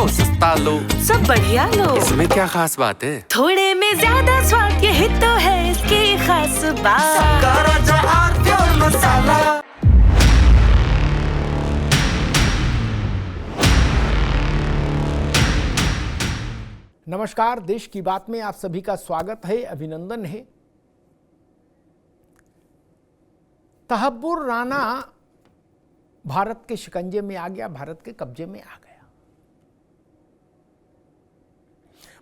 तो सस्ता लो, सब बढ़िया लो। इसमें क्या खास बात है? थोड़े में ज्यादा स्वाद, यही तो है इसकी खास बात। राजा आरती और मसाला। नमस्कार, देश की बात में आप सभी का स्वागत है, अभिनंदन है। तहब्बुर राना भारत के शिकंजे में आ गया, भारत के कब्जे में आ गया।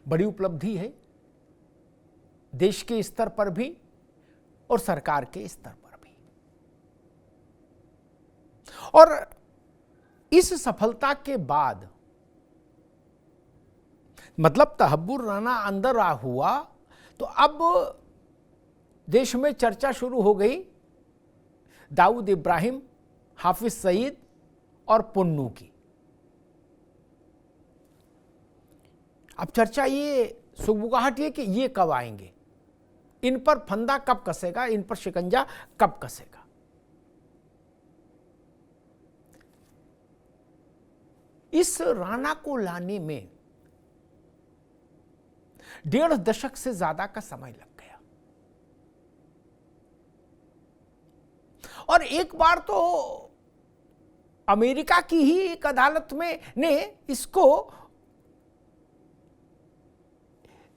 बड़ी उपलब्धि है, देश के स्तर पर भी और सरकार के स्तर पर भी। और इस सफलता के बाद मतलब तहब्बुर राना अंदर आ हुआ तो अब देश में चर्चा शुरू हो गई दाऊद इब्राहिम, हाफिज सईद और पुन्नू की। अब चर्चा ये सुगबुगाहट ये कि ये कब आएंगे, इन पर फंदा कब कसेगा, इन पर शिकंजा कब कसेगा। इस राणा को लाने में 1.5 दशक से ज्यादा का समय लग गया। और एक बार तो अमेरिका की ही एक अदालत में ने इसको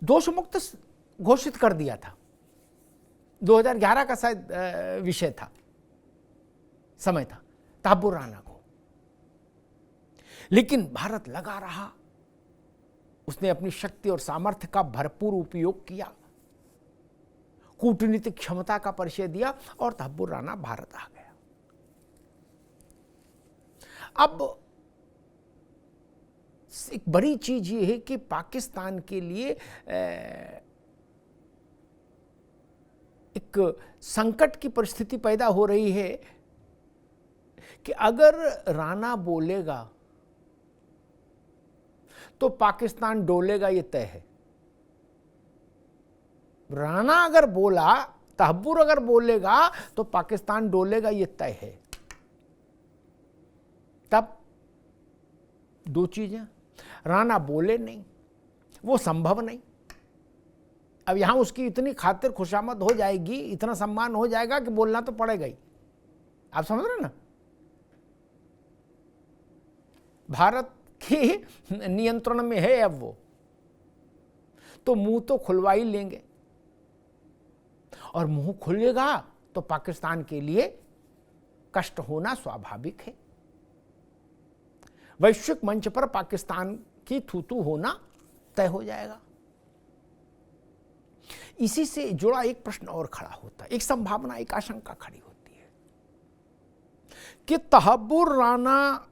दोषमुक्त घोषित कर दिया था। 2011 का शायद विषय था, समय था तहब्बुर राना को। लेकिन भारत लगा रहा, उसने अपनी शक्ति और सामर्थ्य का भरपूर उपयोग किया, कूटनीतिक क्षमता का परिचय दिया और तहब्बुर राना भारत आ गया। अब एक बड़ी चीज ये है कि पाकिस्तान के लिए एक संकट की परिस्थिति पैदा हो रही है कि अगर राणा बोलेगा तो पाकिस्तान डोलेगा, ये तय है। राणा अगर बोला, तहब्बुर अगर बोलेगा तो पाकिस्तान डोलेगा, ये तय है। तब दो चीजें, राणा बोले नहीं, वो संभव नहीं। अब यहां उसकी इतनी खातिर खुशामद हो जाएगी, इतना सम्मान हो जाएगा कि बोलना तो पड़ेगा ही। आप समझ रहे ना, भारत के नियंत्रण में है अब वो, तो मुंह तो खुलवा ही लेंगे। और मुंह खुलेगा तो पाकिस्तान के लिए कष्ट होना स्वाभाविक है। वैश्विक मंच पर पाकिस्तान की थू-थू होना तय हो जाएगा। इसी से जुड़ा एक प्रश्न और खड़ा होता है, एक संभावना, एक आशंका खड़ी होती है कि तहब्बुर राना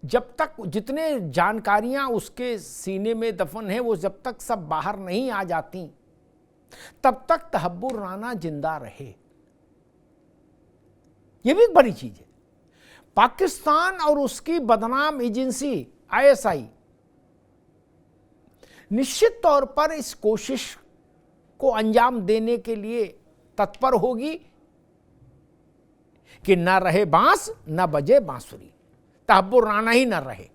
जब तक, जितने जानकारियां उसके सीने में दफन है, वो जब तक सब बाहर नहीं आ जाती तब तक तहब्बुर राना जिंदा रहे। यह भी एक बड़ी चीज है। पाकिस्तान और उसकी बदनाम एजेंसी आईएसआई निश्चित तौर पर इस कोशिश को अंजाम देने के लिए तत्पर होगी कि न रहे बांस न बजे बांसुरी, तहब्बुर राना ही न रहे।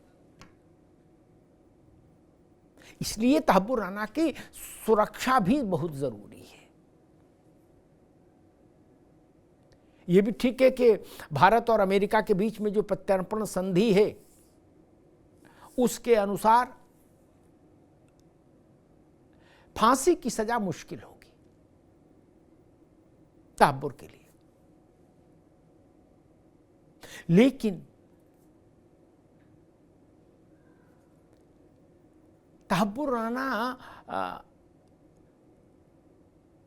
इसलिए तहब्बुर राना की सुरक्षा भी बहुत जरूरी है। यह भी ठीक है कि भारत और अमेरिका के बीच में जो प्रत्यर्पण संधि है, उसके अनुसार फांसी की सजा मुश्किल होगी तहब्बुर के लिए। लेकिन तहब्बुर राना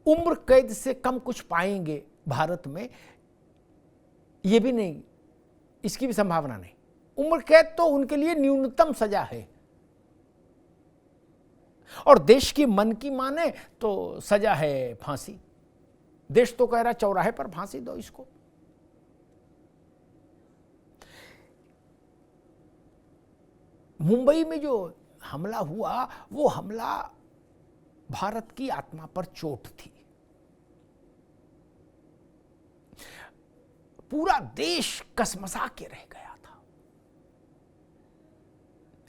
उम्र कैद से कम कुछ पाएंगे भारत में, यह भी नहीं, इसकी भी संभावना नहीं। उम्र कैद तो उनके लिए न्यूनतम सजा है, और देश की मन की माने तो सजा है फांसी। देश तो कह रहा चौराहे पर फांसी दो इसको। मुंबई में जो हमला हुआ, वो हमला भारत की आत्मा पर चोट थी। पूरा देश कसमसा के रह गया था।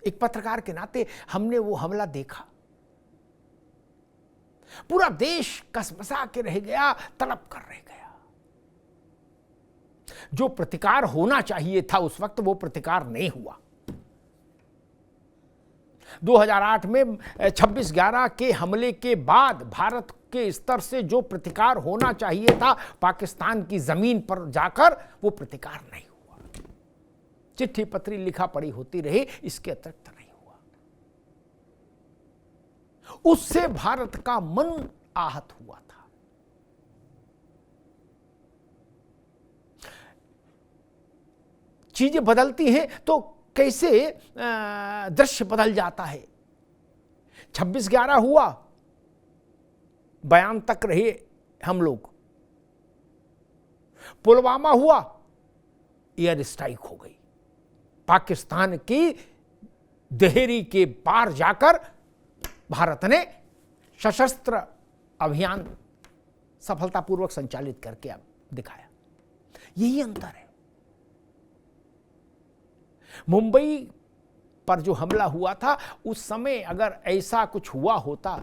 एक पत्रकार के नाते हमने वो हमला देखा, पूरा देश कसमसा के रह गया, तड़प कर रह गया। जो प्रतिकार होना चाहिए था उस वक्त वो प्रतिकार नहीं हुआ। 2008 में 26/11 के हमले के बाद भारत के स्तर से जो प्रतिकार होना चाहिए था पाकिस्तान की जमीन पर जाकर, वो प्रतिकार नहीं हुआ। चिट्ठी पत्री लिखा पड़ी होती रही, इसके अतिरिक्त नहीं हुआ। उससे भारत का मन आहत हुआ था। चीजें बदलती हैं तो कैसे दृश्य बदल जाता है। 26/11 हुआ, बयान तक रहे हम लोग। पुलवामा हुआ, एयर स्ट्राइक हो गई। पाकिस्तान की देहरी के पार जाकर भारत ने सशस्त्र अभियान सफलतापूर्वक संचालित करके अब दिखाया। यही अंतर है। मुंबई पर जो हमला हुआ था उस समय अगर ऐसा कुछ हुआ होता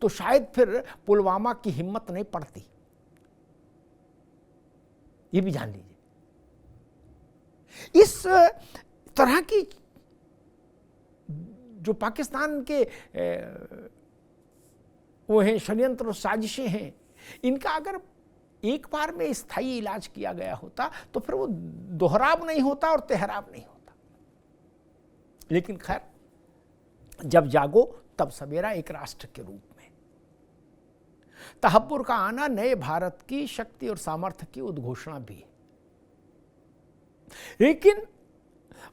तो शायद फिर पुलवामा की हिम्मत नहीं पड़ती। ये भी जान लीजिए। इस तरह की जो पाकिस्तान के वो हैं षड्यंत्र और साजिशें हैं, इनका अगर एक बार में स्थायी इलाज किया गया होता तो फिर वो दोहराव नहीं होता और तेहराव नहीं होता। लेकिन खैर, जब जागो तब सवेरा, एक राष्ट्र के रूप में। तहब्बुर का आना नए भारत की शक्ति और सामर्थ्य की उद्घोषणा भी है। लेकिन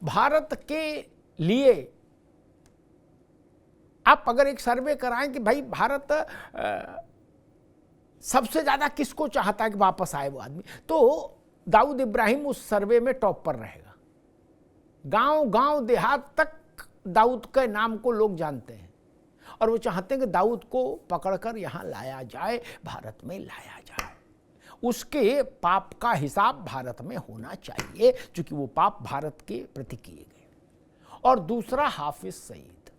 भारत के लिए आप अगर एक सर्वे कराएं कि भाई भारत सबसे ज्यादा किसको चाहता है कि वापस आए वो आदमी, तो दाऊद इब्राहिम उस सर्वे में टॉप पर रहेगा। गांव गांव देहात तक दाऊद के नाम को लोग जानते हैं और वो चाहते हैं कि दाऊद को पकड़कर यहां लाया जाए, भारत में लाया जाए। उसके पाप का हिसाब भारत में होना चाहिए, क्योंकि वो पाप भारत के प्रति किए गए। और दूसरा, हाफिज सईद।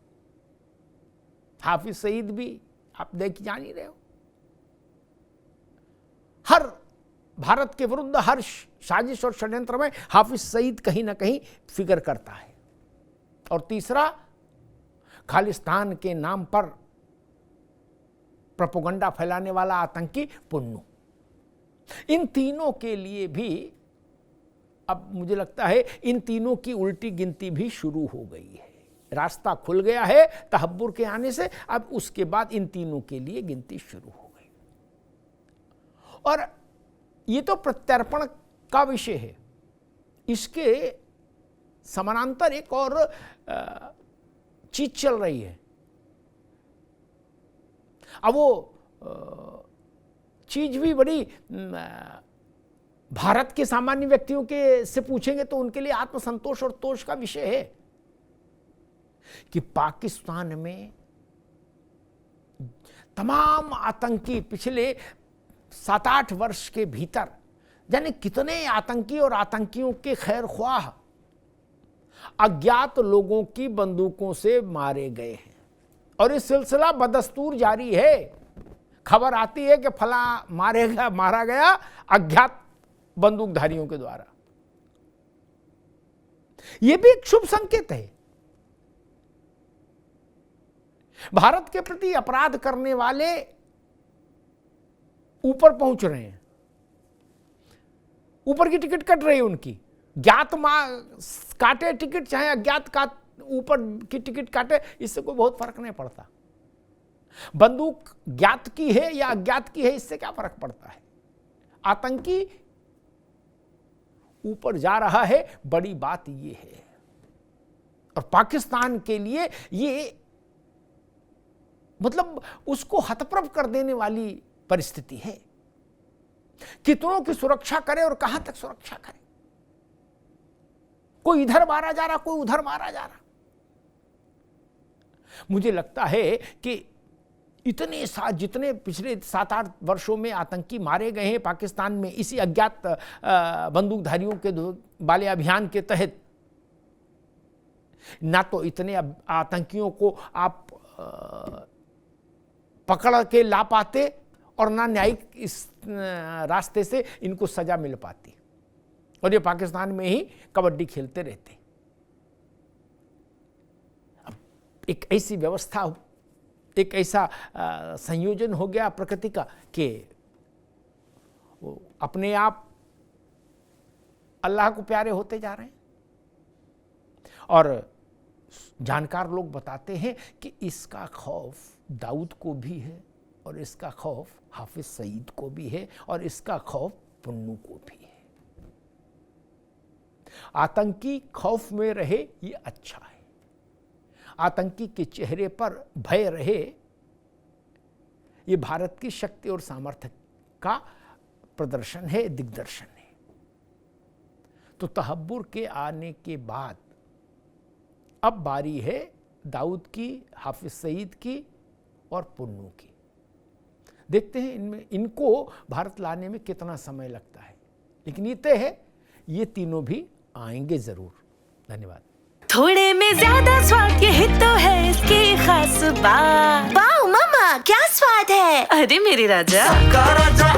हाफिज सईद भी आप देख जान ही रहे हो, हर भारत के विरुद्ध हर साजिश और षड्यंत्र में हाफिज सईद कहीं ना कहीं फिगर करता है। और तीसरा, खालिस्तान के नाम पर प्रोपेगेंडा फैलाने वाला आतंकी पुन्नू। इन तीनों के लिए भी अब मुझे लगता है इन तीनों की उल्टी गिनती भी शुरू हो गई है। रास्ता खुल गया है तहब्बुर के आने से। अब उसके बाद इन तीनों के लिए गिनती शुरू हो गई। और ये तो प्रत्यर्पण का विषय है। इसके समानांतर एक और चीज चल रही है। अब वो चीज भी बड़ी भारत के सामान्य व्यक्तियों के से पूछेंगे तो उनके लिए आत्मसंतोष और तोष का विषय है कि पाकिस्तान में तमाम आतंकी पिछले 7-8 वर्ष के भीतर यानी कितने आतंकी और आतंकियों के खैर ख्वाह अज्ञात लोगों की बंदूकों से मारे गए हैं। और ये सिलसिला बदस्तूर जारी है। खबर आती है कि फला मारा गया अज्ञात बंदूकधारियों के द्वारा। यह भी एक शुभ संकेत है। भारत के प्रति अपराध करने वाले ऊपर पहुंच रहे हैं, ऊपर की टिकट कट रही है उनकी। ज्ञात काटे टिकट चाहे अज्ञात का ऊपर की टिकट काटे, इससे कोई बहुत फर्क नहीं पड़ता। बंदूक ज्ञात की है या अज्ञात की है, इससे क्या फर्क पड़ता है। आतंकी ऊपर जा रहा है, बड़ी बात यह है। और पाकिस्तान के लिए ये मतलब उसको हतप्रभ कर देने वाली परिस्थिति है। कितनों की सुरक्षा करे और कहां तक सुरक्षा करे। कोई इधर मारा जा रहा, कोई उधर मारा जा रहा। मुझे लगता है कि जितने पिछले 7-8 वर्षों में आतंकी मारे गए हैं पाकिस्तान में इसी अज्ञात बंदूकधारियों के वाले अभियान के तहत, ना तो इतने आतंकियों को आप पकड़ के ला पाते और ना न्यायिक इस रास्ते से इनको सजा मिल पाती, और ये पाकिस्तान में ही कबड्डी खेलते रहते। अब एक ऐसी व्यवस्था, एक ऐसा संयोजन हो गया प्रकृति का कि वो अपने आप अल्लाह को प्यारे होते जा रहे हैं। और जानकार लोग बताते हैं कि इसका खौफ दाऊद को भी है, और इसका खौफ हाफिज सईद को भी है, और इसका खौफ पुन्नू को भी है। आतंकी खौफ में रहे ये अच्छा है, आतंकी के चेहरे पर भय रहे ये भारत की शक्ति और सामर्थ्य का प्रदर्शन है, दिग्दर्शन है। तो तहब्बुर के आने के बाद अब बारी है दाऊद की, हाफिज सईद की और पुन्नू की। देखते हैं इनमें इनको भारत लाने में कितना समय लगता है, लेकिन ये तय है ये तीनों भी आएंगे जरूर। धन्यवाद। थोड़े में ज्यादा स्वाद, यही तो है इसकी खास बात। वाह मम्मा, क्या स्वाद है। अरे मेरे राजा, का राजा